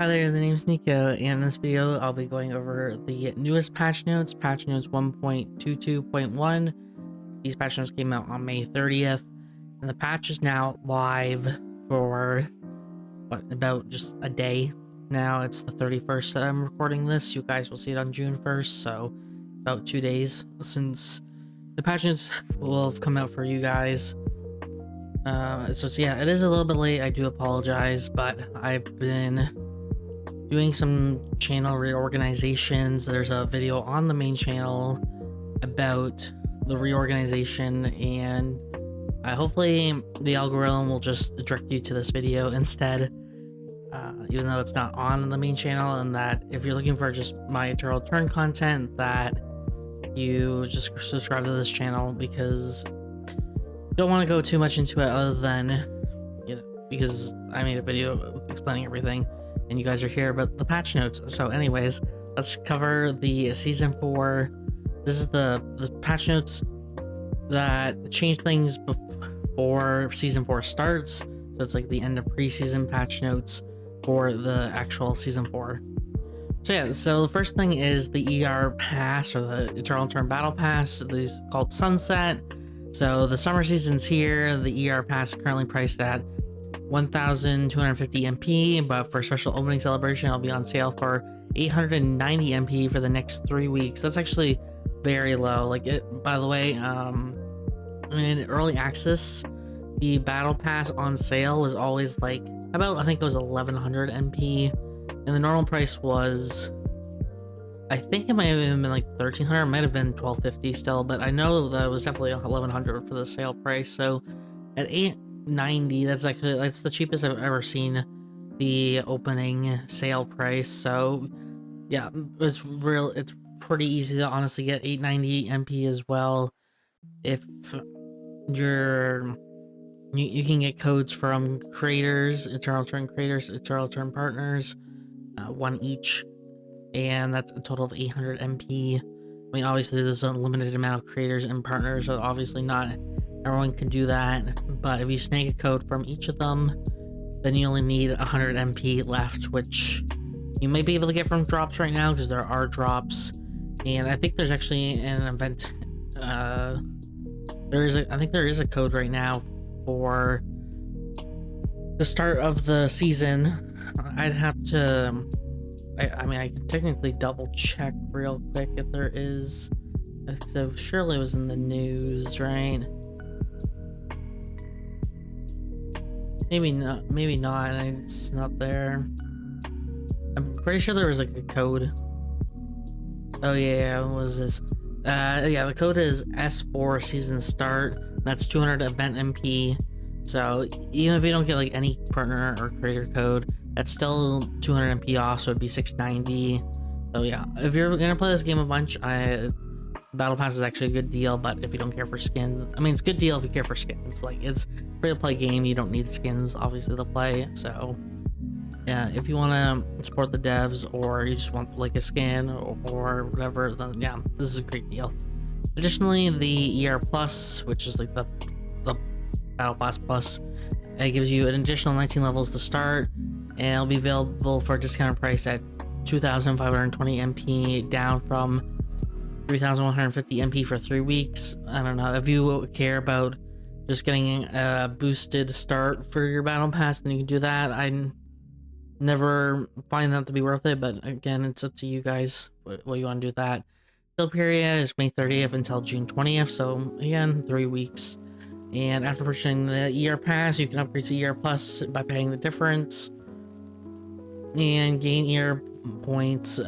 Hi there, the name's Nico, and in this video I'll be going over the newest patch notes, patch notes 1.22.1. These patch notes came out on May 30th, and the patch is now live for, about just a day now. It's the 31st that I'm recording this. You guys will see it on June 1st, so about 2 days since the patch notes will have come out for you guys. Yeah, it is a little bit late. I do apologize, but I've been doing some channel reorganizations. There's a video on the main channel about the reorganization, and hopefully the algorithm will just direct you to this video instead, even though it's not on the main channel, and that if you're looking for just my Eternal Turn content, that you just subscribe to this channel, because don't want to go too much into it other than, you know, because I made a video explaining everything and you guys are here about the patch notes. So anyways, let's cover the season 4. This is the patch notes that change things before season 4 starts. So it's like the end of preseason patch notes for the actual season 4. So yeah, so the first thing is the ER pass, or the Eternal Turn Battle Pass. This is called Sunset. So the summer season's here. The ER pass is currently priced at 1,250 MP, but for special opening celebration, it'll be on sale for 890 MP for the next 3 weeks. That's actually very low. Like, it, by the way, in early access, the battle pass on sale was always like about, I think it was 1,100 MP, and the normal price was, I think it might have even been like 1,300. It might have been 1,250 still, but I know that it was definitely 1,100 for the sale price. So at 890, that's the cheapest I've ever seen the opening sale price. So yeah, it's pretty easy to honestly get 890 MP as well. If you can get codes from creators, Eternal Turn creators, Eternal Turn partners, one each, and that's a total of 800 MP. I mean, obviously there's a limited amount of creators and partners, so obviously not everyone can do that, but if you snag a code from each of them, then you only need 100 MP left, which you may be able to get from drops right now, because there are drops. And I think there's actually an event, I think there is a code right now for the start of the season. I'd have to, I mean, I can technically double check real quick if there is. So surely it was in the news, right? Maybe not, it's not there. I'm pretty sure there was like a code. Oh yeah, what was this? Yeah, the code is S4 season start. That's 200 event MP. So even if you don't get like any partner or creator code, that's still 200 MP off, so it'd be 690. So yeah, if you're gonna play this game a bunch, Battle Pass is actually a good deal, but if you don't care for skins, I mean, it's a good deal if you care for skins. Like, it's a free-to-play game, you don't need skins, obviously, to play. So yeah, if you want to support the devs, or you just want like a skin or whatever, then yeah, this is a great deal. Additionally, the ER Plus, which is like the Battle Pass Plus, it gives you an additional 19 levels to start, and it'll be available for a discounted price at 2,520 MP, down from 3,150 MP for 3 weeks. I don't know if you care about just getting a boosted start for your battle pass, then you can do that. I never find that to be worth it, but again, it's up to you guys what you want to do with that. Sale period is May 30th until June 20th, so again, 3 weeks. And after purchasing the ER pass, you can upgrade to ER Plus by paying the difference and gain ER points.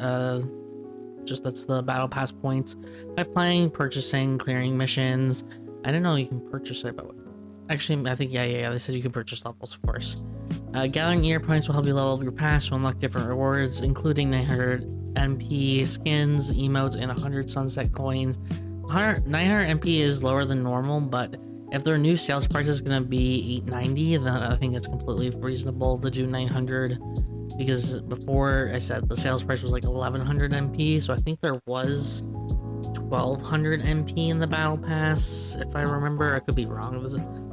That's the battle pass points by playing, purchasing, clearing missions. I don't know you can purchase it, but actually I think yeah they said you can purchase levels, of course. Gathering ER points will help you level up your pass to unlock different rewards, including 900 MP skins, emotes, and 100 sunset coins. 900 MP is lower than normal, but if their new sales price is going to be 890, then I think it's completely reasonable to do 900. Because before I said the sales price was like 1,100 MP, so I think there was 1,200 MP in the battle pass, if I remember. I could be wrong.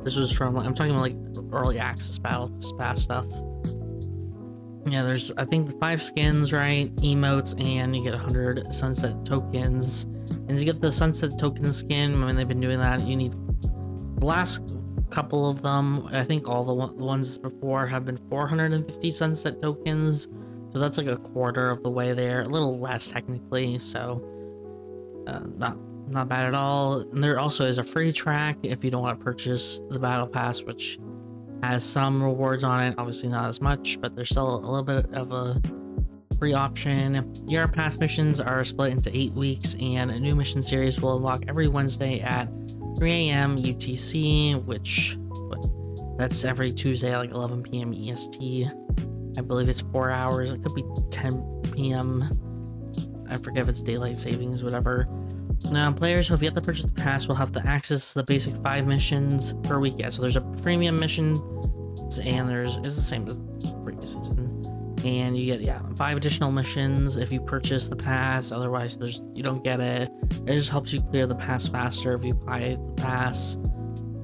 This was from, I'm talking about like early access battle pass stuff. Yeah, there's I think 5 skins, right? Emotes, and you get 100 sunset tokens. And to get the sunset token skin, I mean they've been doing that. You need the last couple of them. I think all the ones before have been 450 sunset tokens. So that's like a quarter of the way there, a little less technically. So not bad at all. And there also is a free track if you don't want to purchase the battle pass, which has some rewards on it, obviously not as much, but there's still a little bit of a free option. Year pass missions are split into 8 weeks, and a new mission series will unlock every Wednesday at 3 a.m. UTC, which that's every Tuesday at like 11 p.m. EST. I believe it's 4 hours. It could be 10 p.m. I forget if it's daylight savings, whatever. Now, players who have yet to purchase the pass will have to access the basic 5 missions per week. Yeah, so there's a premium mission, and it's the same as the previous season. And you get 5 additional missions if you purchase the pass. Otherwise, you don't get it. It just helps you clear the pass faster if you buy the pass.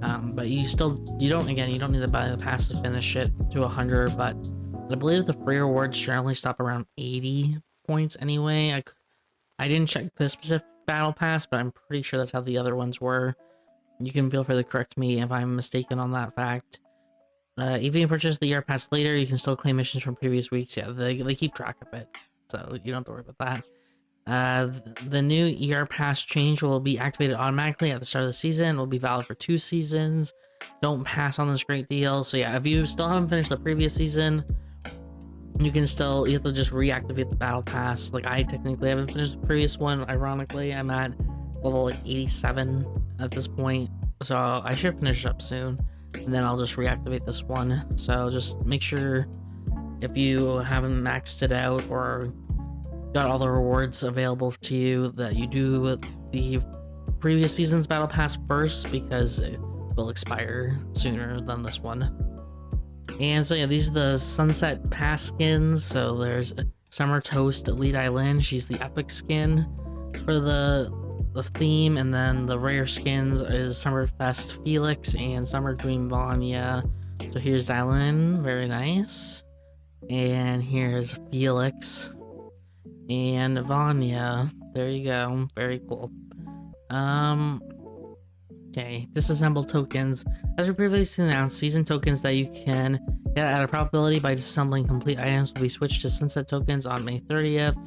But you don't need to buy the pass to finish it to 100. But I believe the free rewards generally stop around 80 points anyway. I didn't check the specific battle pass, but I'm pretty sure that's how the other ones were. You can feel free to correct me if I'm mistaken on that fact. Even if you purchase the year pass later, you can still claim missions from previous weeks. Yeah, they keep track of it, so you don't have to worry about that. The new year pass change will be activated automatically at the start of the season. It will be valid for 2 seasons. Don't pass on this great deal. So yeah, if you still haven't finished the previous season, you have to just reactivate the battle pass. Like, I technically haven't finished the previous one. Ironically, I'm at level like 87 at this point, so I should finish it up soon, and then I'll just reactivate this one. So just make sure, if you haven't maxed it out or got all the rewards available to you, that you do the previous season's battle pass first, because it will expire sooner than this one. And so yeah, these are the sunset pass skins. So there's Summer Toast Elite Island. She's the epic skin for the theme, and then the rare skins is Summerfest Felix and Summer Dream Vanya. So here's Dylan, very nice. And here's Felix and Vanya. There you go, very cool. Okay, disassemble tokens. As we previously announced, season tokens that you can get at a probability by disassembling complete items will be switched to sunset tokens on May 30th.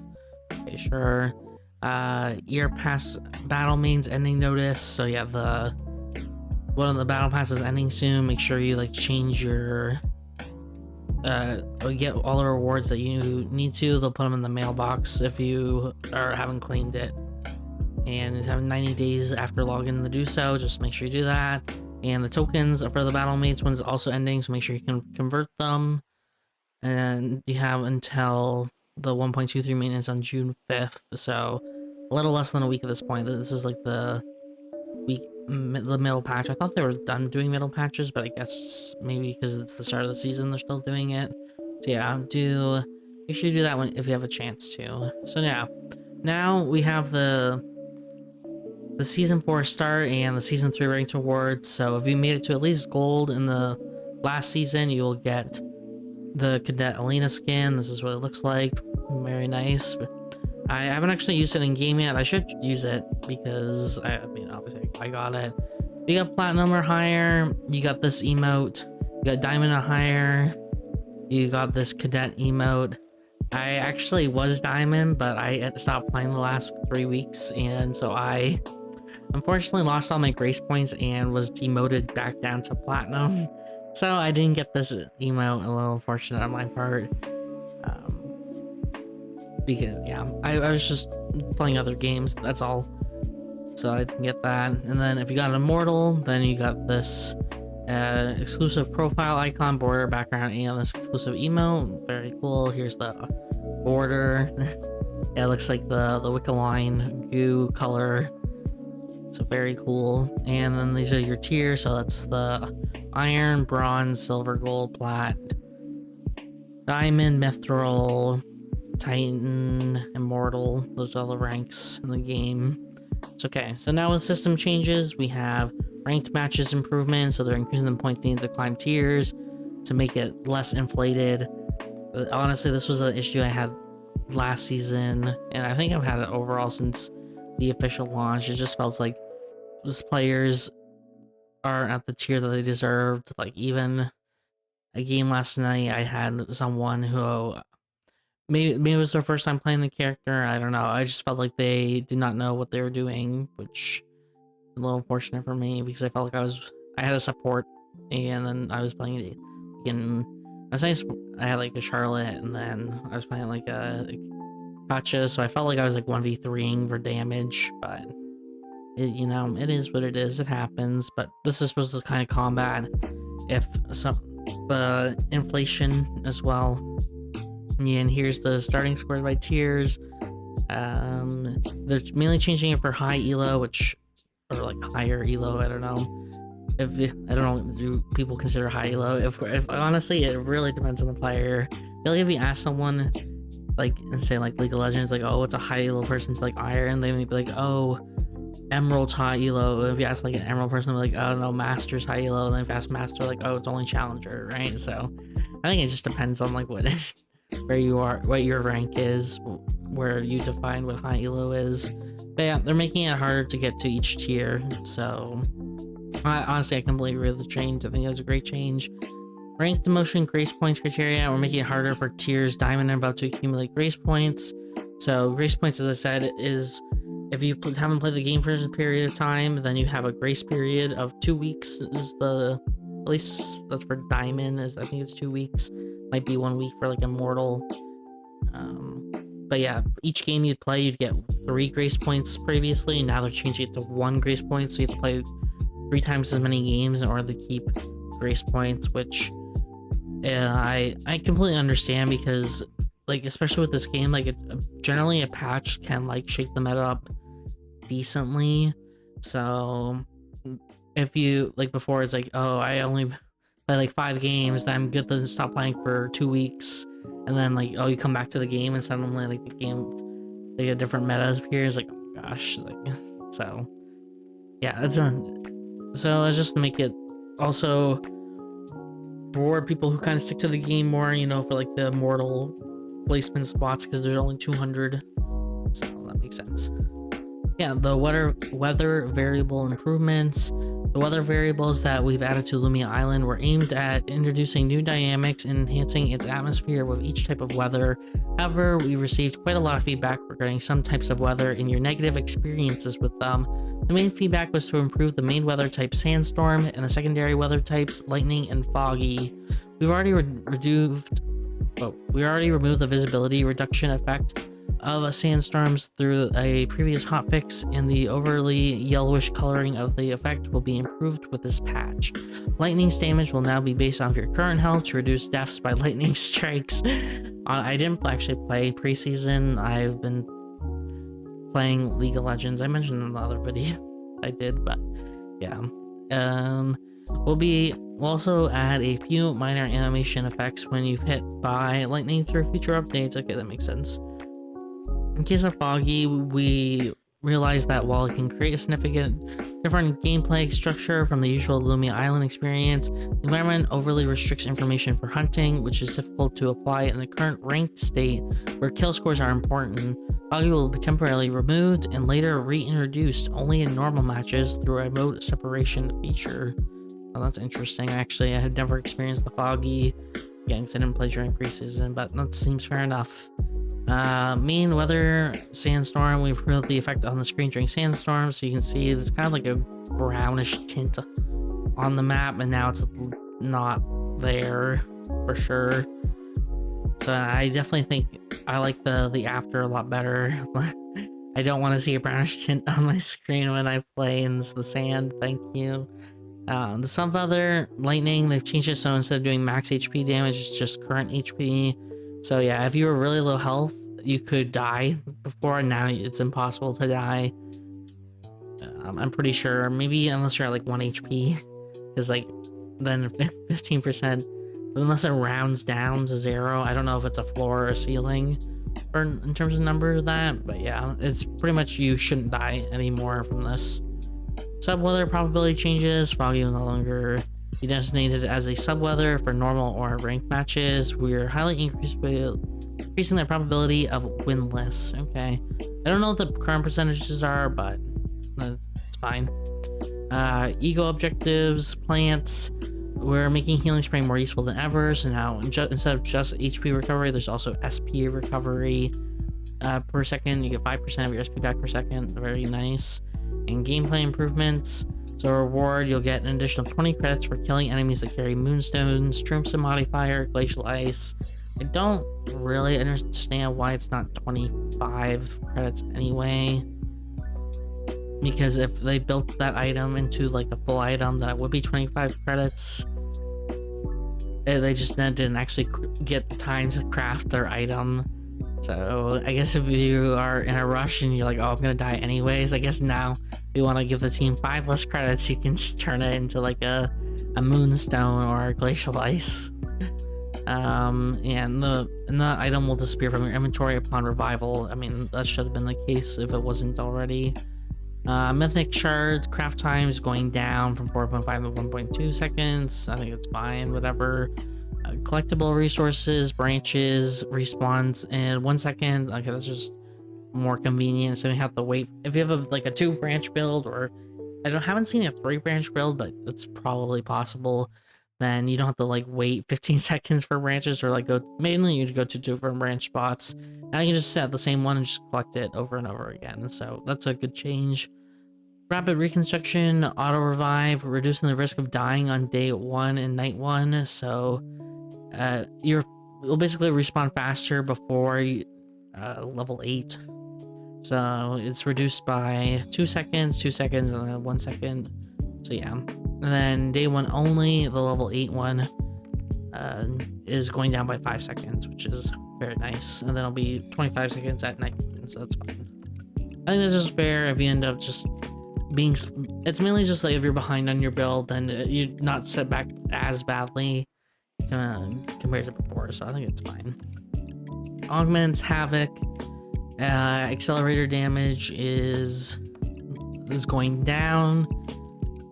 Okay, sure. Year pass battle mains ending notice. So yeah, one of the battle passes ending soon. Make sure you change your get all the rewards that you need to. They'll put them in the mailbox if you haven't claimed it. And it's having 90 days after login to do so. Just make sure you do that. And the tokens for the battle mates one's also ending, so make sure you can convert them. And you have until the 1.23 maintenance on June 5th, so a little less than a week at this point. This is like the middle patch. I thought they were done doing middle patches, but I guess maybe because it's the start of the season, they're still doing it. So yeah, make sure you do that one if you have a chance to. So yeah, now we have the season 4 start and the season 3 ranked rewards. So if you made it to at least gold in the last season, you will get the Cadet Elena skin. This is what it looks like. Very nice. I haven't actually used it in game yet. I should use it because I mean, obviously I got it. You got platinum or higher, you got this emote. You got diamond or higher, you got this cadet emote. I actually was diamond, but I stopped playing the last 3 weeks, and so I unfortunately lost all my grace points and was demoted back down to platinum. So I didn't get this emote. A little unfortunate on my part. Because yeah, I was just playing other games, that's all. So I didn't get that. And then if you got an immortal, then you got this exclusive profile icon, border, background, and this exclusive emote. Very cool. Here's the border. Yeah, it looks like the Wiccaline goo color. So very cool. And then these are your tiers. So that's the iron, bronze, silver, gold, plat, diamond, mithril, titan, immortal. Those are all the ranks in the game. It's okay. So now with system changes, we have ranked matches improvement. So they're increasing the points needed to climb tiers to make it less inflated. Honestly, this was an issue I had last season, and I think I've had it overall since the official launch. It just felt like those players aren't at the tier that they deserved. Like, even a game last night, I had someone who maybe it was their first time playing the character. I don't know. I just felt like they did not know what they were doing, which is a little unfortunate for me because I felt like I had a support, and then I was playing it again. I was nice. I had like a Charlotte, and then I was playing like a Gotcha, so I felt like I was like 1v3ing for damage, but it is what it is. It happens. But this is supposed to kind of combat if some the inflation as well. Yeah, and here's the starting scores by tiers. They're mainly changing it for high elo, or like higher elo. I don't know. I don't know, do people consider high elo? If honestly, it really depends on the player. I feel like if you ask someone, like, and say like League of Legends, like, oh, what's a high elo person to like iron, they may be like, oh, Emerald's high elo. If you ask like an Emerald person, they're like, oh no, Master's high elo. And then if you ask Master, like, oh, it's only Challenger, right? So I think it just depends on like where you are, what your rank is, where you define what high elo is. But yeah, they're making it harder to get to each tier. So honestly, I completely agree with the change. I think it was a great change. Rank demotion grace points criteria. We're making it harder for tiers Diamond and above to accumulate grace points. So grace points, as I said, is if you haven't played the game for a period of time, then you have a grace period of 2 weeks. Is at least that's for Diamond. I think it's 2 weeks. Might be 1 week for like Immortal. But yeah, each game you'd play, you'd get 3 grace points previously. Now they're changing it to 1 grace point, so you have to play 3 times as many games in order to keep grace points, which I completely understand, because like, especially with this game, like generally a patch can like shake the meta up decently. So if you like, before it's like, oh, I only play like 5 games, then I'm good to stop playing for 2 weeks, and then like, oh, you come back to the game and suddenly like the game, like a different meta appears. Like, oh my gosh, like, so yeah, it's just to make it also reward people who kind of stick to the game more, for like the immortal placement spots, because there's only 200, so that makes sense. Yeah, the weather variable improvements. The weather variables that we've added to Lumia Island were aimed at introducing new dynamics and enhancing its atmosphere with each type of weather. However, we received quite a lot of feedback regarding some types of weather and your negative experiences with them. The main feedback was to improve the main weather type sandstorm and the secondary weather types lightning and foggy. We've already removed the visibility reduction effect of sandstorms through a previous hotfix, and the overly yellowish coloring of the effect will be improved with this patch. Lightning's damage will now be based off your current health to reduce deaths by lightning strikes. I didn't actually play preseason. I've been playing League of Legends. I mentioned in the other video I did, but yeah. We'll also add a few minor animation effects when you've hit by lightning through future updates. Okay, that makes sense. In case of foggy, we realized that while it can create a significant different gameplay structure from the usual Lumia Island experience, the environment overly restricts information for hunting, which is difficult to apply in the current ranked state where kill scores are important. Foggy will be temporarily removed and later reintroduced only in normal matches through a mode separation feature. Oh, that's interesting. Actually, I had never experienced the foggy, again, because I didn't play during preseason, but that seems fair enough. Mean weather sandstorm. We've removed the effect on the screen during sandstorms, so you can see there's kind of like a brownish tint on the map, and now it's not there for sure. So I definitely think I like the after a lot better. I don't want to see a brownish tint on my screen when I play in the sand. Thank you. Some other lightning, they've changed it so instead of doing max HP damage, it's just current HP. So yeah, if you were really low health, you could die before. Now it's impossible to die. I'm pretty sure, maybe unless you're at like 1 HP, because like then 15%, unless it rounds down to 0. I don't know if it's a floor or a ceiling or in terms of number of that, but yeah, it's pretty much you shouldn't die anymore from this. Sub weather probability changes. Foggy will no longer be designated as a sub-weather for normal or ranked matches. We're highly increasing the probability of winless. Okay. I don't know what the current percentages are, but that's fine. Ego objectives, plants. We're making healing spray more useful than ever. So now instead of just HP recovery, there's also SP recovery per second. You get 5% of your SP back per second. Very nice. And gameplay improvements. So reward, you'll get an additional 20 credits for killing enemies that carry moonstones, Shroomson modifier, glacial ice. I don't really understand why it's not 25 credits anyway. Because if they built that item into like a full item, then it would be 25 credits. They just didn't actually get the time to craft their item. So I guess if you are in a rush and you're like, oh, I'm gonna die anyways, I guess now if you want to give the team 5 less credits, you can just turn it into like a moonstone or a glacial ice. And the item will disappear from your inventory upon revival. I mean, that should have been the case if it wasn't already. Mythic shards craft times going down from 4.5 to 1.2 seconds. I think it's fine, whatever. Collectible resources, branches, respawns in 1 second. Okay, that's just more convenient, so you have to wait. If you have like a 2 branch build, or haven't seen a 3 branch build, but it's probably possible, then you don't have to like wait 15 seconds for branches, or like mainly you go to different branch spots. Now you can just set the same one and just collect it over and over again. So that's a good change. Rapid reconstruction, auto revive, reducing the risk of dying on day 1 and night 1. So you'll basically respawn faster before level 8. So it's reduced by 2 seconds, 2 seconds, and then 1 second. So yeah. And then day 1 only, the level 8 one is going down by 5 seconds, which is very nice. And then it'll be 25 seconds at night, so that's fine. I think this is fair if you end up just being... It's mainly just like if you're behind on your build, then you're not set back as badly compared to before, so I think it's fine. Augments Havoc. Accelerator damage is going down.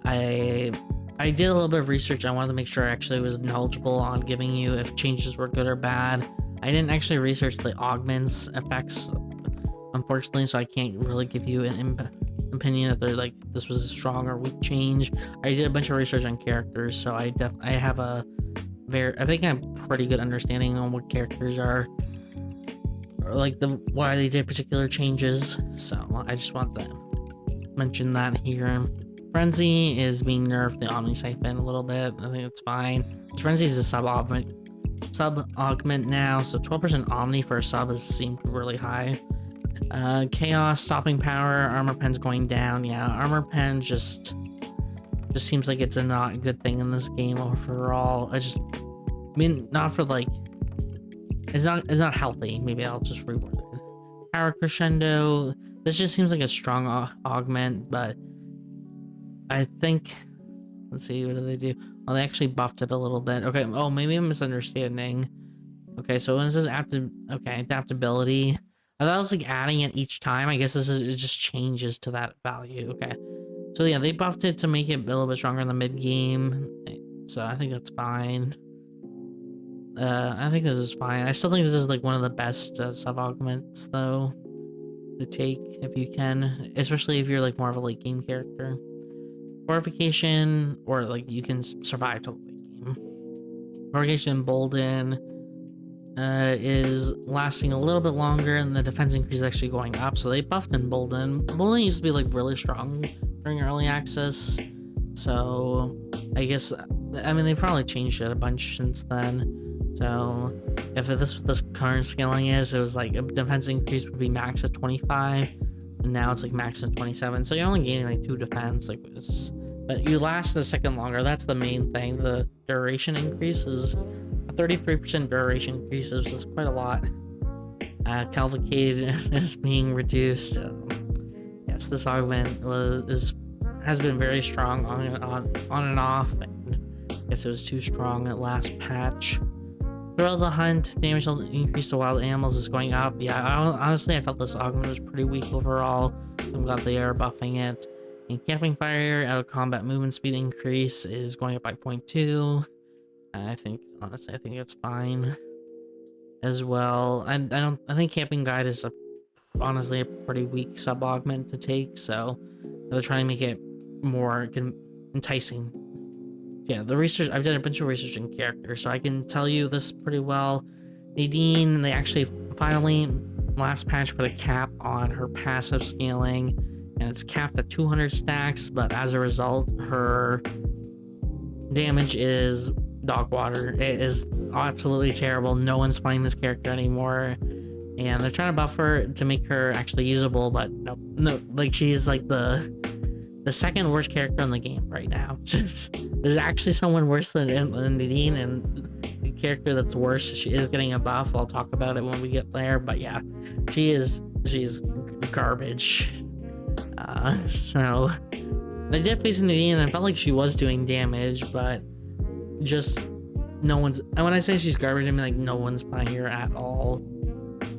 I did a little bit of research. I wanted to make sure I actually was knowledgeable on giving you if changes were good or bad. I didn't actually research the augments effects, unfortunately, so I can't really give you an opinion if they're like this was a strong or weak change. I did a bunch of research on characters, so I have I think I have a pretty good understanding on what characters are, or like why they did particular changes. So I just want to mention that here. Frenzy is being nerfed, the Omni Siphon, a little bit. I think it's fine. Frenzy is a sub augment now, so 12% Omni for a sub seemed really high. Chaos, stopping power, armor pen's going down. Yeah, armor pen just seems like it's a not good thing in this game overall. I mean, not for like, it's not healthy. Maybe I'll just reword it. Power crescendo. This just seems like a strong augment, but I think, let's see, what do they do? Oh, they actually buffed it a little bit. Okay, oh, maybe I'm misunderstanding. Okay, so when it says adaptability, I thought it was like adding it each time. I guess it just changes to that value. Okay, so yeah, they buffed it to make it a little bit stronger in the mid game. So I think that's fine. I think this is fine. I still think this is like one of the best sub augments though to take if you can, especially if you're like more of a late game character. Fortification, or like you can survive to late game. Fortification Embolden is lasting a little bit longer, and the defense increase is actually going up. So they buffed Embolden. Embolden used to be like really strong during early access. So I guess, I mean, they've probably changed it a bunch since then. So if this current scaling is, it was like a defense increase would be max at 25, and now it's like max at 27. So you're only gaining like 2 defense, like this. But you last a second longer. That's the main thing. The duration increase is a 33% duration increase, which is quite a lot. Cavalcade is being reduced. Yes, this augment has been very strong on and off, and I guess it was too strong at last patch. Throughout the hunt, damage will increase to wild animals is going up. Yeah, honestly, I felt this augment was pretty weak overall. I'm glad they are buffing it. And camping fire out of combat movement speed increase is going up by 0.2. I think honestly, I think it's fine as well. I think camping guide is honestly a pretty weak sub augment to take, so they're trying to make it more enticing. Yeah, the research, I've done a bunch of research in characters, so I can tell you this pretty well. Nadine, they actually finally last patch put a cap on her passive scaling, and it's capped at 200 stacks, but as a result, her damage is dog water. It is absolutely terrible. No one's playing this character anymore, and they're trying to buff her to make her actually usable, but no, like she's like the second worst character in the game right now. There's actually someone worse than Nadine, and the character that's worse, she is getting a buff. I'll talk about it when we get there, but yeah, she's garbage. So I did face Nadine, and I felt like she was doing damage, but just no one's. And when I say she's garbage, I mean like no one's playing her at all.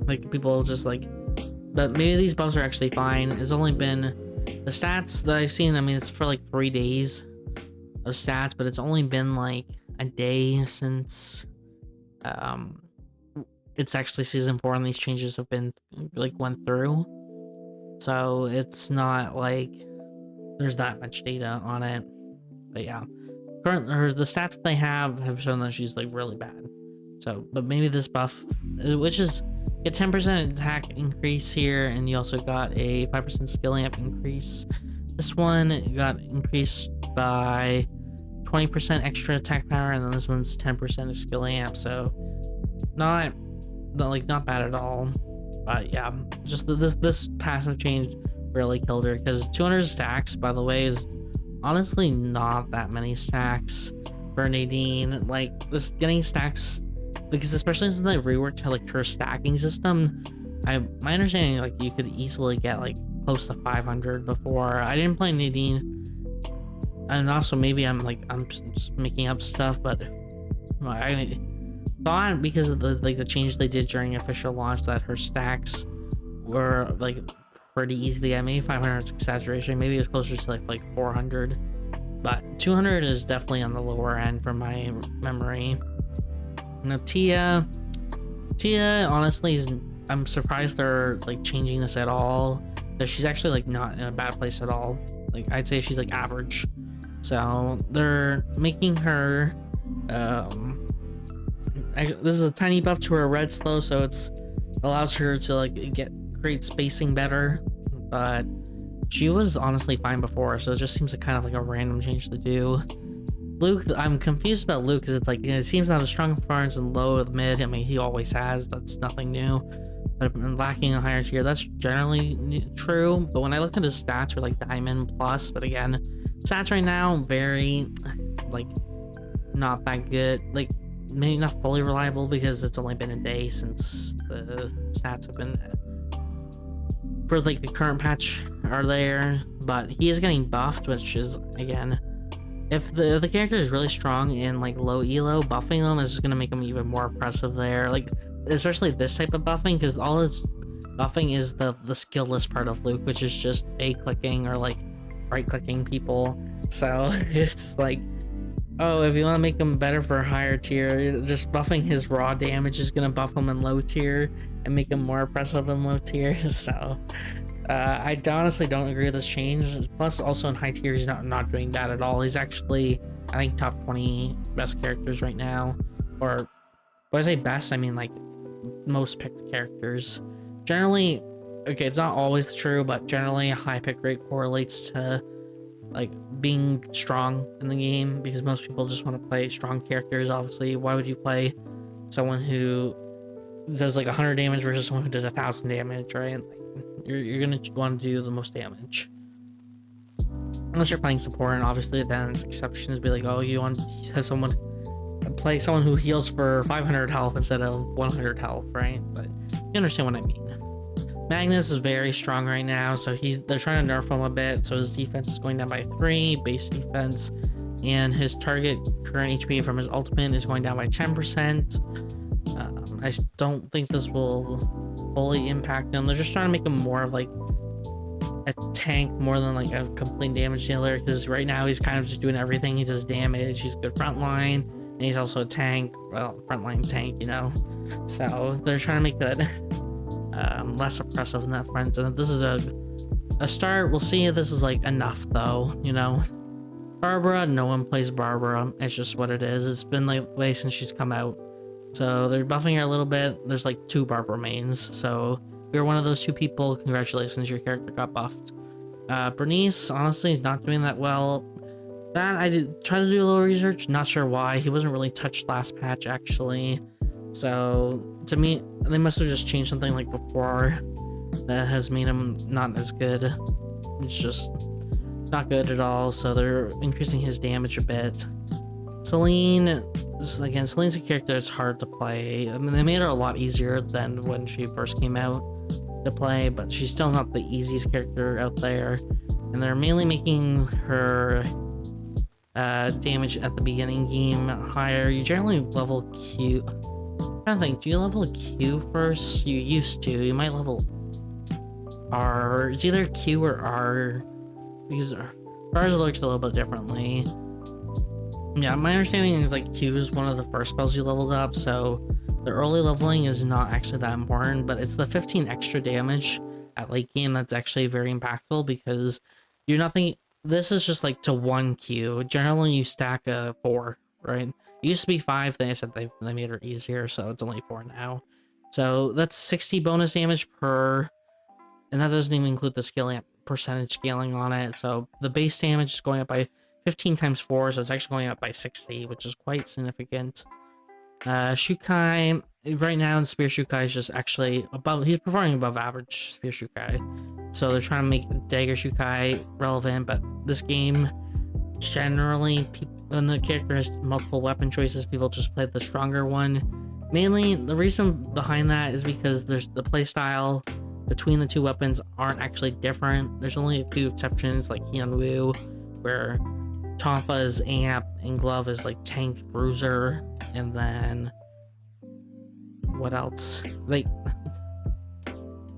Like people just like, but maybe these buffs are actually fine. It's only been the stats that I've seen. I mean, it's for like 3 days of stats, but it's only been like a day since it's actually season 4, and these changes have been like went through. So it's not like there's that much data on it. But yeah, currently the stats they have shown that she's like really bad. So, but maybe this buff, which is a 10% attack increase here, and you also got a 5% skill amp increase. This one got increased by 20% extra attack power, and then this one's 10% of skill amp. So not bad at all. But yeah, just this passive change really killed her, because 200 stacks, by the way, is honestly not that many stacks for Nadine. Like this getting stacks, because especially since they reworked her stacking system, my understanding, like you could easily get like close to 500 before. I didn't play Nadine, and also maybe I'm just making up stuff, but I thought because of the change they did during official launch that her stacks were like pretty easy to get. Maybe 500 is exaggeration, maybe it was closer to like 400, but 200 is definitely on the lower end from my memory. Now Tia honestly I'm surprised they're like changing this at all, because she's actually like not in a bad place at all. Like I'd say she's like average, so they're making her this is a tiny buff to her red slow, so it's allows her to like get great spacing better, but she was honestly fine before, so it just seems like kind of like a random change to do. Luke, I'm confused about Luke, because it's like it seems to have a strong performance in low mid. I mean, he always has, that's nothing new, but lacking a higher tier, that's generally true. But when I look at his stats for like diamond plus, but again, stats right now very like not that good, like maybe not fully reliable, because it's only been a day since the stats have been for like the current patch are there. But he is getting buffed, which is, again, if the character is really strong in like low elo, buffing them is just gonna make them even more impressive there, like especially this type of buffing, because all his buffing is the skillless part of Luke, which is just A clicking or like right clicking people. So it's like, oh, if you want to make him better for a higher tier, just buffing his raw damage is gonna buff him in low tier and make him more impressive in low tier. So I honestly don't agree with this change. Plus, also in high tier, he's not doing bad at all. He's actually, I think, top 20 best characters right now. Or when I say best, I mean like most picked characters. Generally, okay, it's not always true, but generally a high pick rate correlates to like being strong in the game, because most people just want to play strong characters. Obviously, why would you play someone who does like 100 damage versus someone who does 1,000 damage, right? Like, you're gonna want to do the most damage, unless you're playing support, and obviously then it's exceptions. Be like, oh, you want to have someone play someone who heals for 500 health instead of 100 health, right? But you understand what I mean. Magnus is very strong right now, so they're trying to nerf him a bit, so his defense is going down by 3, base defense, and his target current HP from his ultimate is going down by 10%. I don't think this will fully impact him. They're just trying to make him more of like a tank more than like a complete damage dealer, because right now he's kind of just doing everything. He does damage, he's good frontline, and he's also a tank. Well, frontline tank, you know. So they're trying to make that less oppressive in that front. And this is a start. We'll see if this is like enough though, you know. Barbara, no one plays Barbara. It's just what it is. It's been like the way since she's come out. So they're buffing her a little bit. There's like 2 Barbara mains. So if you're one of those 2 people, congratulations, your character got buffed. Bernice, honestly, is not doing that well. That I did try to do a little research. Not sure why. He wasn't really touched last patch, actually. So to me, they must have just changed something like before that has made him not as good. It's just not good at all. So they're increasing his damage a bit. Celine, again, Celine's a character that's hard to play. I mean, they made her a lot easier than when she first came out to play, but she's still not the easiest character out there. And they're mainly making her damage at the beginning game higher. You generally level Q. I'm trying to think, do you level Q first? You used to. You might level R. It's either Q or R. Because R's looks a little bit differently. Yeah, my understanding is like Q is one of the first spells you leveled up, so the early leveling is not actually that important, but it's the 15 extra damage at late game that's actually very impactful, because you're nothing. This is just like to 1 Q. Generally, you stack a 4, right? It used to be 5. Then I said they made her easier, so it's only 4 now. So that's 60 bonus damage per, and that doesn't even include the scaling percentage scaling on it. So the base damage is going up by 15 times 4, so it's actually going up by 60, which is quite significant. Shukai, right now, Spear Shukai is just actually above, he's performing above average Spear Shukai. So they're trying to make Dagger Shukai relevant, but this game, generally, when the character has multiple weapon choices, people just play the stronger one. Mainly, the reason behind that is because there's the playstyle between the 2 weapons aren't actually different. There's only a few exceptions, like Hyunwoo, where Tonfa is amp and Glove is like tank bruiser, and then what else? Like,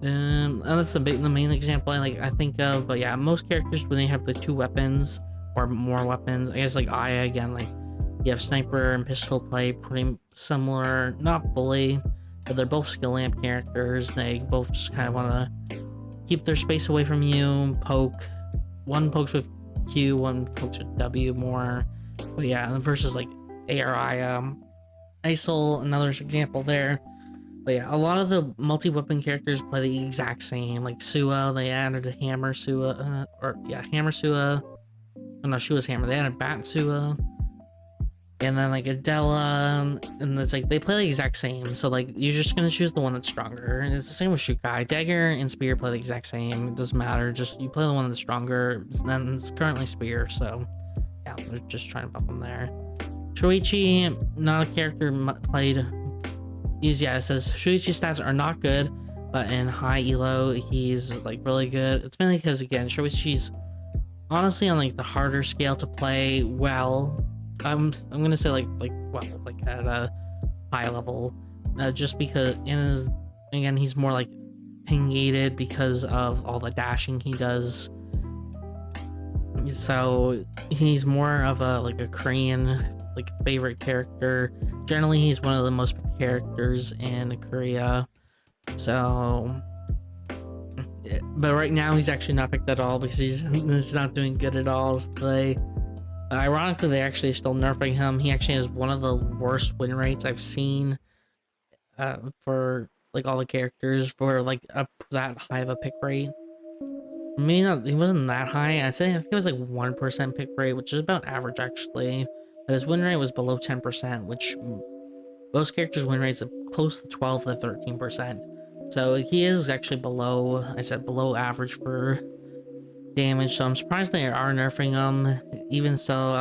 and that's the main example I think of. But yeah, most characters, when they have the 2 weapons or more weapons, I guess like Aya again, like you have sniper and pistol play pretty similar, not fully, but they're both skill amp characters. They both just kind of want to keep their space away from you, poke. One pokes with Q, one pokes with W more. But yeah, versus like ARI, ISIL, another example there. But yeah, a lot of the multi-weapon characters play the exact same. Like Sua, they added a Hammer Sua, Hammer Sua. Oh no, she was Hammer. They added Bat Sua. And then like Adela, and it's like they play the exact same. So like you're just gonna choose the one that's stronger. And it's the same with Shukai. Dagger and Spear play the exact same. It doesn't matter. Just you play the one that's stronger. Then it's currently Spear. So yeah, they're just trying to bump them there. Shuichi, not a character played. It says Shuichi's stats are not good, but in high elo he's like really good. It's mainly because again, Shuichi's honestly on like the harder scale to play well. I'm gonna say like at a high level, just because again he's more like ping gated because of all the dashing he does. So he's more of a Korean favorite character. Generally, he's one of the most picked characters in Korea. So, but right now he's actually not picked at all because he's not doing good at all. So ironically, they actually are still nerfing him. He actually has one of the worst win rates I've seen for like all the characters for like that high of a pick rate. Maybe not, he wasn't that high. I think it was like 1% pick rate, which is about average actually. But his win rate was below 10%, which most characters' win rates are close to 12 to 13%. So he is actually below average for damage. So I'm surprised they are nerfing him. Even so,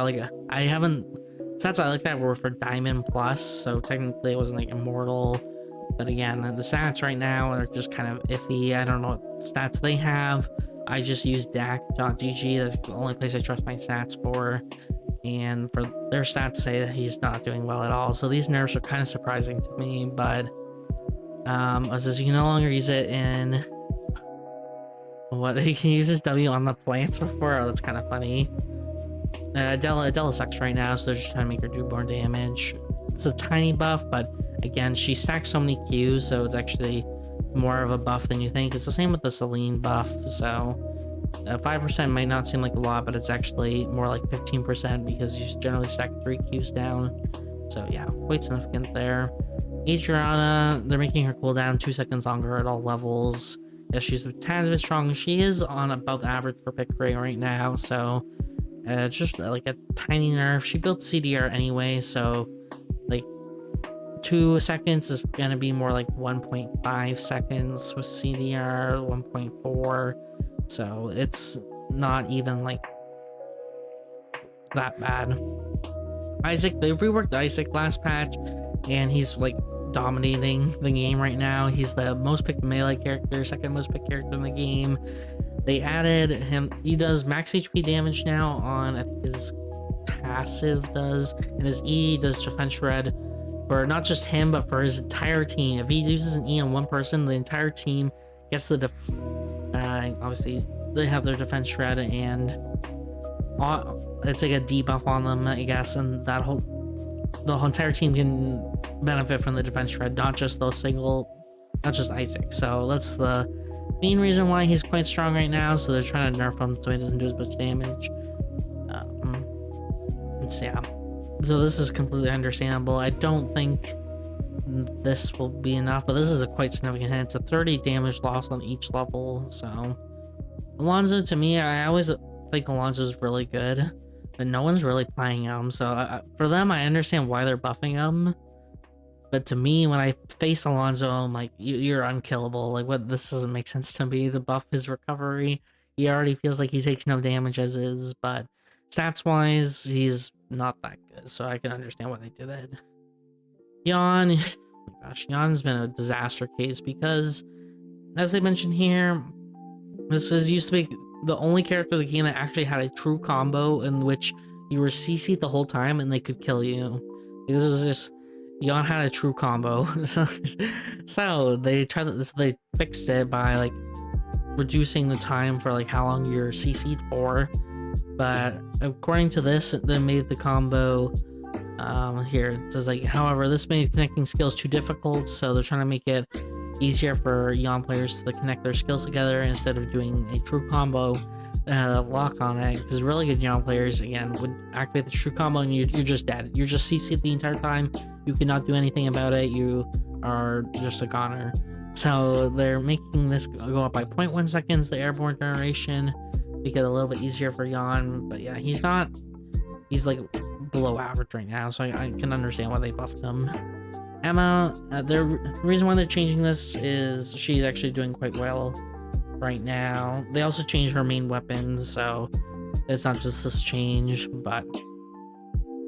I haven't stats I looked at were for Diamond Plus, so technically it wasn't like immortal. But again, the stats right now are just kind of iffy. I don't know what stats they have. I just use DAC.gg. That's the only place I trust my stats for. And for their stats say that he's not doing well at all. So these nerfs are kind of surprising to me. But it says you can no longer use it in What, he can use his W on the plants before? Oh, that's kind of funny. Adela sucks right now, so they're just trying to make her do more damage. It's a tiny buff, but again, she stacks so many Qs, so it's actually more of a buff than you think. It's the same with the Celine buff, so 5% might not seem like a lot, but it's actually more like 15% because you generally stack 3 Qs down. So yeah, quite significant there. Adriana, they're making her cooldown 2 seconds longer at all levels. Yeah, she's a tad bit strong. She is on above average for pick rate right now, so just like a tiny nerf. She built CDR anyway, so like 2 seconds is gonna be more like 1.5 seconds with CDR, 1.4. So it's not even like that bad. Isaac, they reworked Isaac last patch, and he's like dominating the game right now. He's the most picked melee character, second most picked character in the game. They added him. He does max HP damage now on, I think his passive does, and his E does defense shred for not just him, but for his entire team. If he uses an E on one person, the entire team gets the obviously they have their defense shred, and it's like a debuff on them, I guess, and the whole entire team can benefit from the defense shred, not just Isaac. So that's the main reason why he's quite strong right now. So they're trying to nerf him so he doesn't do as much damage. So yeah, so this is completely understandable. I don't think this will be enough, but this is a quite significant hit. It's a 30 damage loss on each level. So Alonzo, to me, I always think Alonzo's really good, but no one's really playing him. So for them, I understand why they're buffing him. But to me, when I face Alonzo, I'm like, you're unkillable. Like, what? This doesn't make sense to me. The buff is recovery. He already feels like he takes no damage as is, but stats-wise, he's not that good. So I can understand why they did it. Yon, oh my gosh, Yon's been a disaster case because, as they mentioned here, this is used to be the only character in the game that actually had a true combo in which you were CC'd the whole time and they could kill you. This is just, Yon had a true combo. So they they fixed it by like reducing the time for like how long you're CC'd for. But according to this, they made the combo here. It says like, however, this made connecting skills too difficult, so they're trying to make it easier for Yon players to connect their skills together instead of doing a true combo lock on it. Because really good Yon players, again, would activate the true combo and you're just dead. You're just CC'd the entire time. You cannot do anything about it. You are just a goner. So they're making this go up by 0.1 seconds, the airborne generation, make it a little bit easier for Yon. But yeah, he's like below average right now, so I can understand why they buffed him. Emma, the reason why they're changing this is she's actually doing quite well right now. They also changed her main weapons, so it's not just this change, but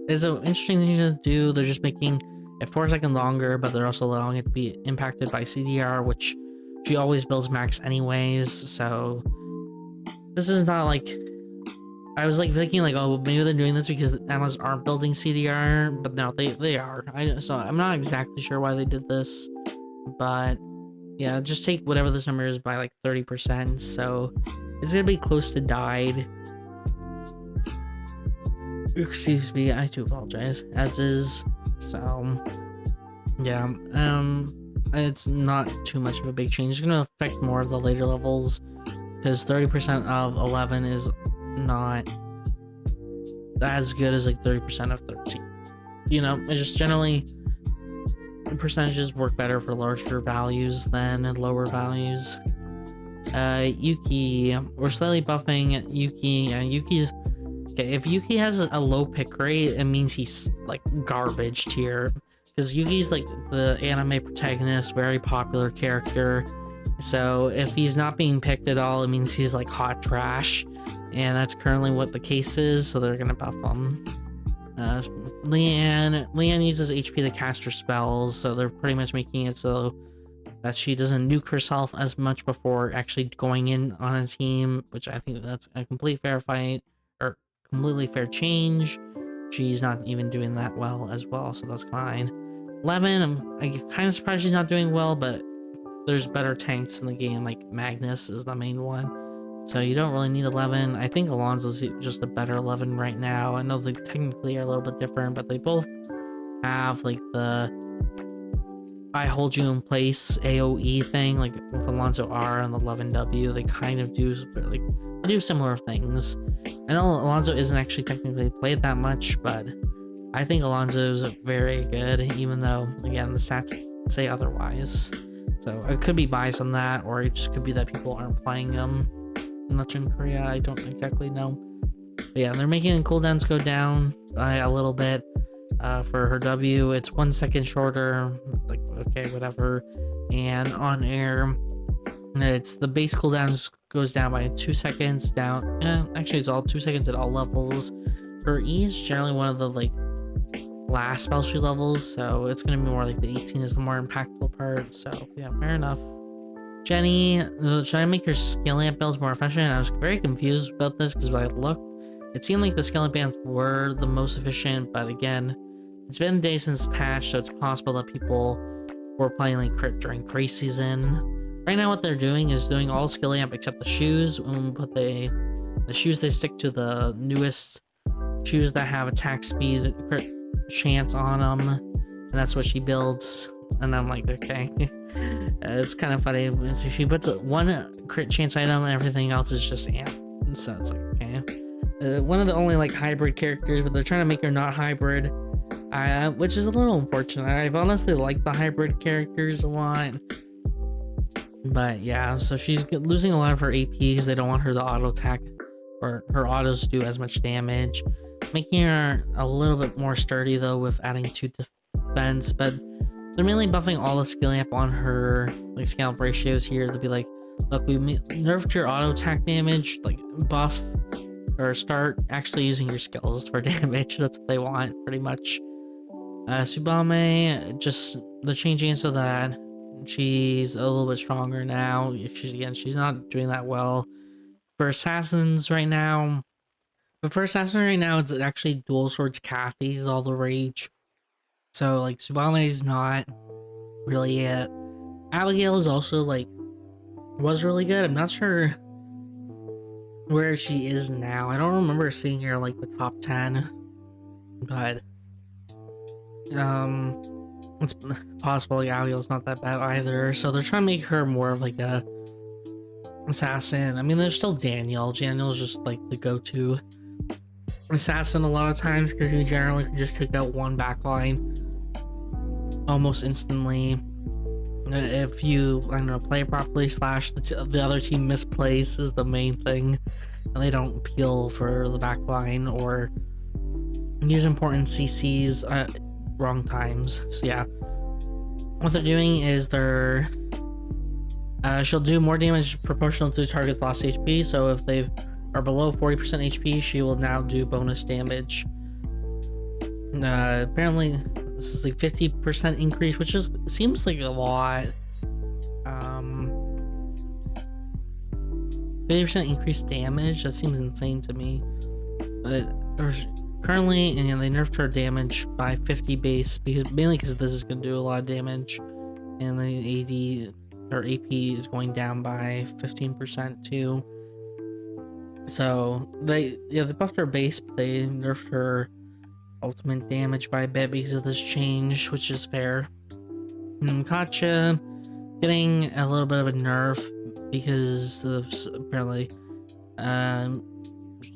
it's an interesting thing to do. They're just making it 4 seconds longer, but they're also allowing it to be impacted by CDR, which she always builds max anyways. So this is not like, I was like thinking like, oh, maybe they're doing this because the Emmas aren't building CDR, but no, they are. So I'm not exactly sure why they did this, but yeah, just take whatever this number is by like 30%. So it's gonna be close to died. Excuse me, I do apologize. As is. So yeah, it's not too much of a big change. It's gonna affect more of the later levels because 30% of 11 is not as good as like 30% of 13. You know, it's just generally the percentages work better for larger values than lower values. Yuki, we're slightly buffing Yuki, and Yuki's okay. If Yuki has a low pick rate, it means he's like garbage tier, because Yuki's like the anime protagonist, very popular character. So if he's not being picked at all, it means he's like hot trash, and that's currently what the case is. So they're gonna buff him. Leanne uses HP to cast her spells, so they're pretty much making it so that she doesn't nuke herself as much before actually going in on a team, which I think that's a complete fair fight, or completely fair change. She's not even doing that well as well, so that's fine. Levin, I'm kind of surprised she's not doing well, but there's better tanks in the game, like Magnus is the main one. so you don't really need 11. I think Alonso's just a better 11 right now. I know they technically are a little bit different, but they both have like the I hold you in place AoE thing, like with Alonso R and the 11W. They kind of do like they do similar things. I know Alonso isn't actually technically played that much, but I think Alonso's very good, even though again the stats say otherwise. So it could be biased on that, or it just could be that people aren't playing him much in Korea. I don't exactly know. But yeah, they're making cooldowns go down by a little bit. For her W, it's 1 second shorter. Like, okay, whatever. And on air, it's the base cooldown goes down by 2 seconds down. Actually, it's all 2 seconds at all levels. Her E is generally one of the like last spell tree levels, so it's gonna be more like the 18 is the more impactful part. So yeah, fair enough. Jenny, should I make your skill amp builds more efficient? I was very confused about this because when I looked, it seemed like the skill amp bands were the most efficient, but again, it's been a day since patch, so it's possible that people were playing like crit during pre-season. Right now what they're doing is doing all skill amp except the shoes. When we put the shoes, they stick to the newest shoes that have attack speed crit chance on them, and that's what she builds. And I'm like, okay. It's kind of funny. She puts one crit chance item and everything else is just amp. So it's like, okay. One of the only like hybrid characters, but they're trying to make her not hybrid, which is a little unfortunate. I've honestly liked the hybrid characters a lot. But yeah, so she's losing a lot of her AP because they don't want her to auto attack or her autos to do as much damage. Making her a little bit more sturdy though with adding 2 defense, but they're mainly buffing all the skill amp on her like skill amp ratios here to be like, look, we nerfed your auto attack damage, like buff or start actually using your skills for damage. That's what they want pretty much. Tsubame, just the changing so that she's a little bit stronger now. She's not doing that well. For assassins right now, it's actually dual swords Kathy's all the rage. So like Tsubame is not really it. Abigail is also like was really good. I'm not sure where she is now. I don't remember seeing her like the top 10, but it's possible like Abigail's not that bad either. So they're trying to make her more of like a assassin. I mean, there's still Daniel. Daniel's just like the go-to assassin a lot of times because you generally can just take out one backline almost instantly if you, I don't know, play properly / the other team misplays is the main thing and they don't peel for the backline or use important CCs at wrong times. So yeah, what they're doing is she'll do more damage proportional to the target's lost HP. So if they are below 40% HP, she will now do bonus damage. Apparently this is like 50% increase, which seems like a lot. 50% increased damage, that seems insane to me. But currently, and they nerfed her damage by 50 base mainly because this is going to do a lot of damage, and the AD or AP is going down by 15% too. So they buffed her base, but they nerfed her ultimate damage by a bit because of this change, which is fair. And Katja getting a little bit of a nerf because of apparently I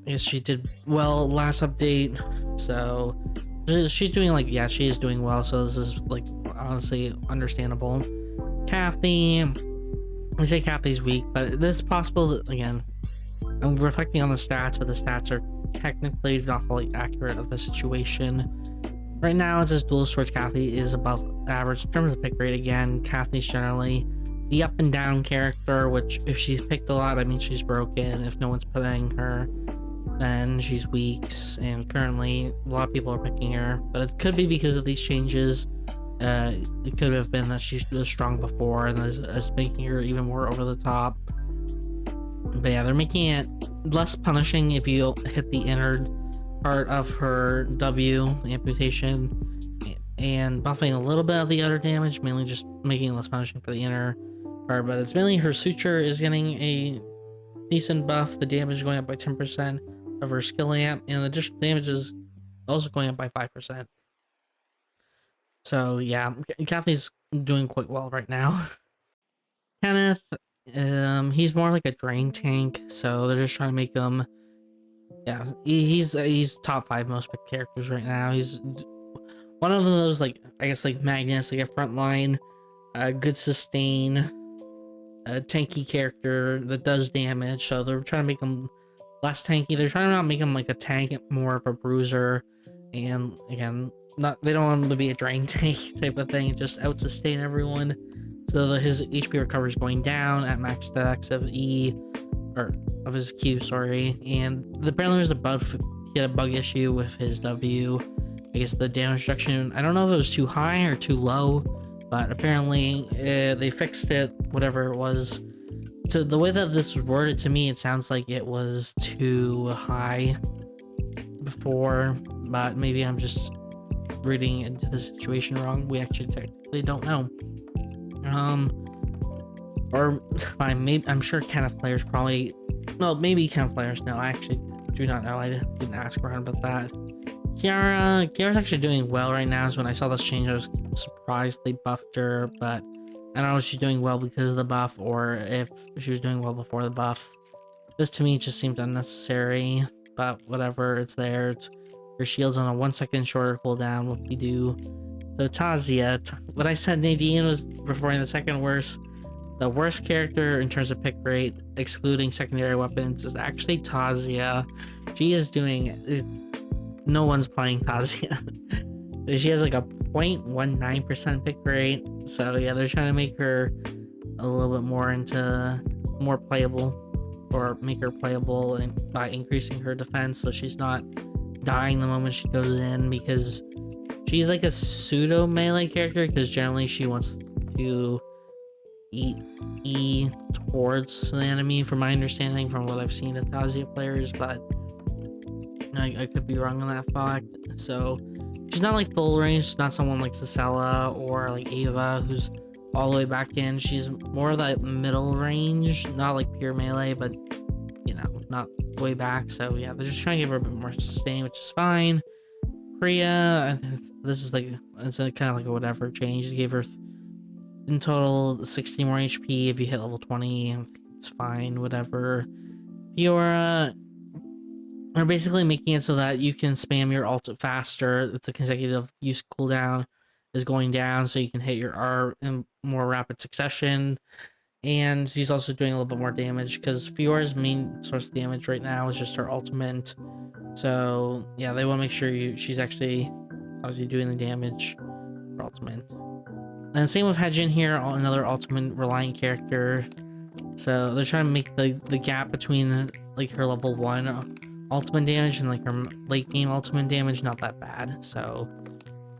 guess she did well last update, so she's doing like, yeah, she is doing well, so this is like honestly understandable. Kathy, I say Kathy's weak, but this is possible that, again, I'm reflecting on the stats, but the stats are technically not fully accurate of the situation. Right now it says dual swords Kathy is above average in terms of pick rate. Again, Kathy's generally the up and down character, which if she's picked a lot, I mean she's broken. If no one's playing her, then she's weak, and currently a lot of people are picking her, but it could be because of these changes. It could have been that she was strong before and is making her even more over the top. But yeah, they're making it less punishing if you hit the inner part of her W, the amputation, and buffing a little bit of the outer damage, mainly just making it less punishing for the inner part. But it's mainly her suture is getting a decent buff. The damage is going up by 10% of her skill amp, and the additional damage is also going up by 5%. So yeah, Kathy's doing quite well right now. Kenneth, he's more like a drain tank, so they're just trying to make him. Yeah, he's top 5 most picked characters right now. He's one of those, like, I guess, like Magnus, like a frontline, good sustain, a tanky character that does damage. So they're trying to make him less tanky. They're trying to not make him like a tank, more of a bruiser. And again, they don't want him to be a drain tank type of thing, just out sustain everyone. So his HP recovery is going down at max stacks of E, or of his Q, sorry. And apparently there's he had a bug issue with his W. I guess the damage reduction, I don't know if it was too high or too low, but apparently they fixed it, whatever it was. So the way that this was worded, to me, it sounds like it was too high before, but maybe I'm just reading into the situation wrong. We actually technically don't know. Or maybe, I'm sure Kenneth players probably, no, maybe Kenneth players know. I actually do not know. I didn't ask around about that. Kiara's actually doing well right now. So when I saw this change, I was surprised they buffed her, but I don't know if she's doing well because of the buff or if she was doing well before the buff. This to me just seems unnecessary, but whatever, it's there. Her shield's on a 1 second shorter cooldown. What we do. So Tazia, what I said Nadine was referring the second worst. The worst character in terms of pick rate, excluding secondary weapons, is actually Tazia. She is doing... No one's playing Tazia. She has like a 0.19% pick rate. So yeah, they're trying to make her a little bit more playable, or make her playable, and by increasing her defense so she's not dying the moment she goes in, because she's like a pseudo melee character, because generally she wants to eat E towards the enemy, from my understanding, from what I've seen of Tazia players, but I could be wrong on that fact. So she's not like full range. She's not someone like Cicella or like Ava who's all the way back in. She's more of that middle range, not like pure melee, but you know, not way back. So yeah, they're just trying to give her a bit more sustain, which is fine. Priya, this is like, it's a kind of like a whatever change. They gave her in total 60 more HP if you hit level 20. It's fine, whatever. Fiora, we're basically making it so that you can spam your ult faster. It's a consecutive use cooldown is going down, so you can hit your R in more rapid succession. And she's also doing a little bit more damage, because Fiora's main source of damage right now is just her ultimate. So yeah, they want to make sure she's actually obviously doing the damage for ultimate. And same with Hedjin here, another ultimate relying character. So they're trying to make the gap between like her level 1 ultimate damage and like her late game ultimate damage not that bad. So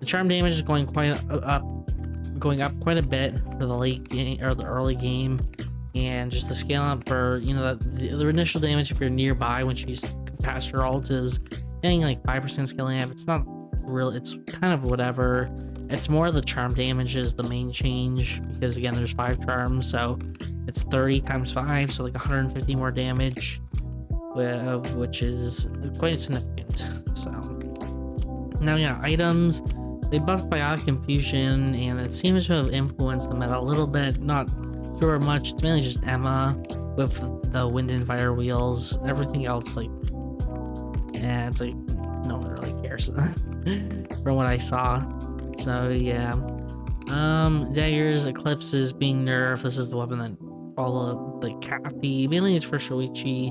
the charm damage is going up quite a bit for the late game or the early game, and just the scale up for, you know, the initial damage if you're nearby when she's past her ult is getting like 5% scale amp. It's not real, it's kind of whatever. It's more the charm damage is the main change, because again there's 5 charms, so it's 30 times 5, so like 150 more damage, which is quite significant. So now yeah, items, they buffed Biotic Confusion, and it seems to have influenced the meta a little bit, not super much. It's mainly just Emma with the wind and fire wheels. Everything else, like, yeah, it's like no one really cares from what I saw. So yeah, daggers, Eclipse is being nerfed. This is the weapon that all the Kathy, mainly it's for Shoichi,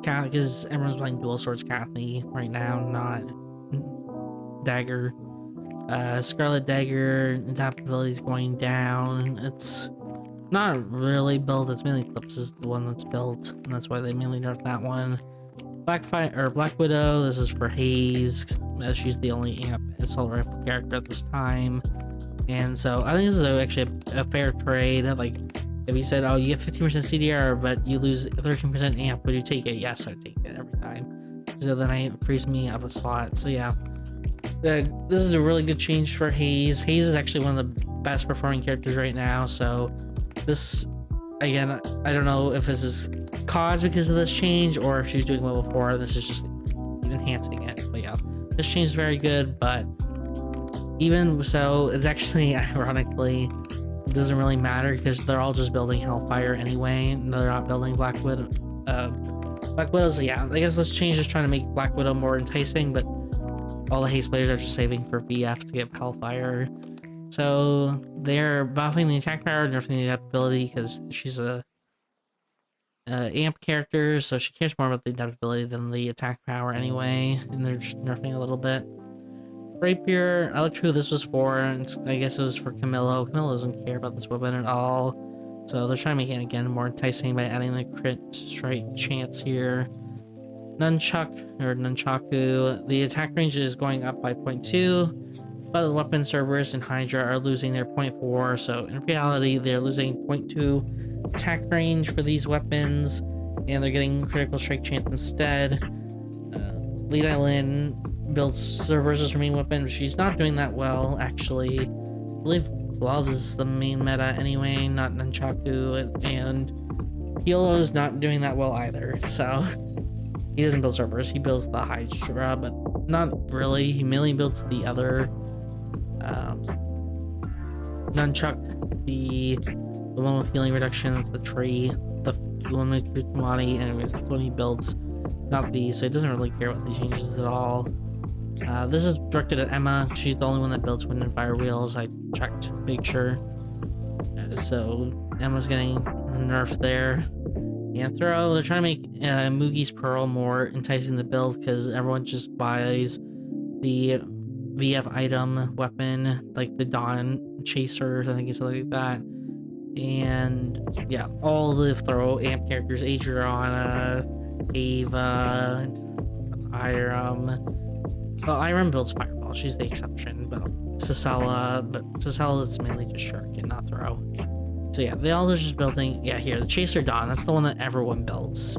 because everyone's playing dual swords Kathy right now, not dagger. Scarlet Dagger adaptability is going down. It's not really built, it's mainly Eclipse is the one that's built, and that's why they mainly nerfed that one. Black Widow, this is for Haze, as she's the only amp assault rifle character at this time. And so I think this is actually a fair trade. Like, if you said, oh, you get 15% CDR, but you lose 13% amp, would you take it? Yes, I'd take it every time. So then it frees me up a slot. So yeah, this is a really good change for Haze. Haze is actually one of the best performing characters right now. So this, again, I don't know if this is cause because of this change, or if she's doing well before, this is just enhancing it. But yeah, this change is very good, but even so, it's actually ironically, it doesn't really matter because they're all just building Hellfire anyway, and they're not building Black Widow. Black Widow, so yeah, I guess this change is trying to make Black Widow more enticing, but all the haste players are just saving for VF to get Hellfire. So they're buffing the attack power, nerfing the adaptability because she's a amp character, so she cares more about the adaptability than the attack power anyway, and they're just nerfing a little bit. Rapier, I looked who this was for, and I guess it was for Camillo. Camillo doesn't care about this weapon at all, so they're trying to make it again more enticing by adding the crit strike chance here. Nunchuck, or Nunchaku, the attack range is going up by 0.2, but the weapon servers and Hydra are losing their 0.4, so in reality they're losing 0.2 attack range for these weapons, and they're getting critical strike chance instead. Li Lin builds servers as her main weapon, but she's not doing that well, actually. I believe Glove is the main meta anyway, not Nunchaku, and Piolo's not doing that well either, so he doesn't build servers, he builds the Hydra, but not really. He mainly builds the other Nunchuck, the one with healing reduction, it's the tree, the one with Truth Madi, anyways, that's what he builds, not these, so he doesn't really care about these changes at all. This is directed at Emma. She's the only one that builds wind and fire wheels. I checked to make sure. So Emma's getting nerfed there. And throw, they're trying to make Mugi's Pearl more enticing to build because everyone just buys the VF item weapon, like the Dawn Chasers, I think it's something like that. And yeah, all the throw amp characters, Adriana, Ava, Irem. Well, Irem builds Fireball, she's the exception, but Cicella is mainly just Shuriken, not throw. So yeah, they all are just building, yeah, here, the Chaser Dawn, that's the one that everyone builds.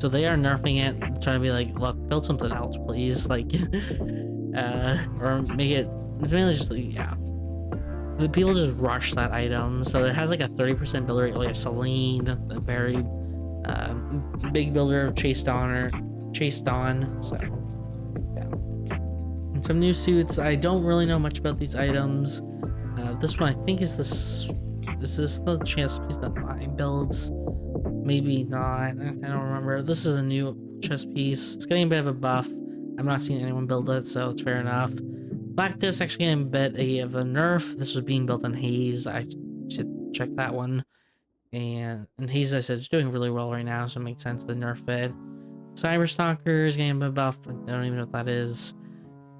So they are nerfing it, trying to be like, look, build something else, please, like, or make it, it's mainly just like, yeah. The people just rush that item, so it has like a 30% build rate, like Celine, a very big builder of Chase Dawn, so yeah. And some new suits, I don't really know much about these items. This one I think is this the chess piece that mine builds? Maybe not, I don't remember. This is a new chess piece. It's getting a bit of a buff. I'm not seeing anyone build it, so it's fair enough. Black Diff's actually getting a bit of a nerf. This was being built on Haze. I should check that one. And Haze, I said, is doing really well right now, so it makes sense to nerf it. Cyberstalker is getting a bit of buff. I don't even know what that is.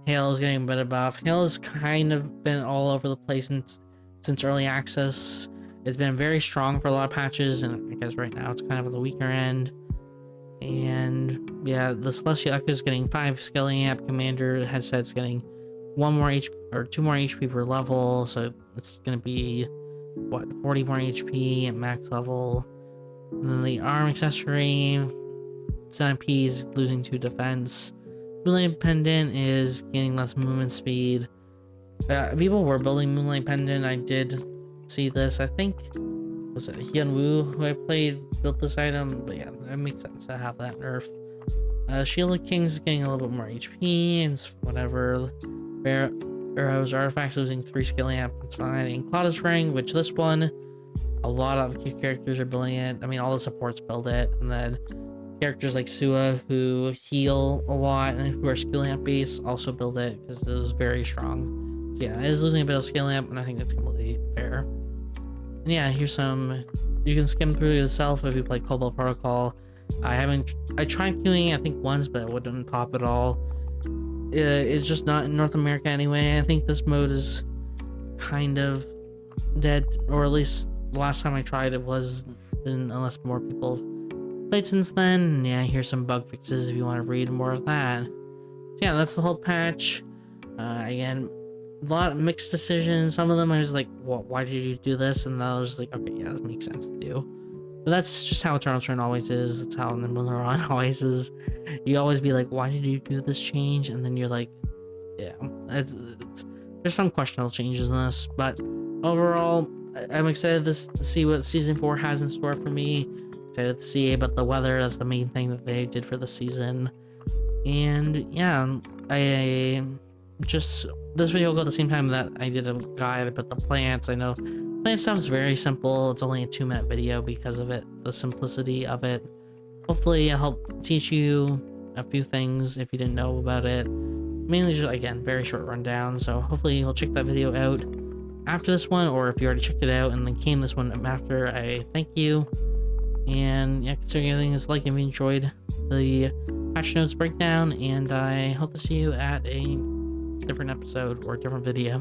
Hail is getting a bit of buff. Hail has kind of been all over the place since early access. It's been very strong for a lot of patches, and I guess right now it's kind of at the weaker end. And yeah, the Celestial Echo is getting 5 scaling amp. Commander headset's getting 1 more HP or 2 more HP per level, so it's gonna be what, 40 more HP at max level. And then the arm accessory, Centipede is losing 2 defense. Moonlight Pendant is gaining less movement speed. People were building Moonlight Pendant. I did see this. I think was it Hyun Woo who I played built this item, but yeah, it makes sense to have that nerf. Shielded King's getting a little bit more HP and whatever. Arrow's Artifacts losing 3 skill amp, it's fine. And Claudius Ring, which this one, a lot of key characters are building it. I mean, all the supports build it, and then characters like Sua who heal a lot and who are skill amp based also build it because it is very strong. So yeah, it is losing a bit of skill amp, and I think that's completely fair. And yeah, here's some, you can skim through yourself if you play Cobalt Protocol. I tried queuing I think once, but it wouldn't pop at all. It's just not in North America anyway. I think this mode is kind of dead, or at least the last time I tried it was, unless more people have played since then. And yeah, here's some bug fixes if you want to read more of that. So yeah, that's the whole patch. Again, a lot of mixed decisions. Some of them I was like, well, why did you do this? And I was like, okay, yeah, that makes sense to do. But that's just how Eternal Turn always is. That's how Nimble Neuron always is. You always be like, why did you do this change? And then you're like, yeah, there's some questionable changes in this. But overall, I'm excited to see what Season 4 has in store for me. excited to see. But the weather is the main thing that they did for the season. And yeah, I just, this video will go at the same time that I did a guide about the plants. I know plant stuff is very simple. It's only a 2-minute video because of it, the simplicity of it. Hopefully I'll help teach you a few things if you didn't know about it. Mainly just, again, very short rundown. So hopefully you'll check that video out after this one, or if you already checked it out and then came this one after, I thank you. And yeah, considering everything is like, if you enjoyed the patch notes breakdown, and I hope to see you at a different episode or a different video.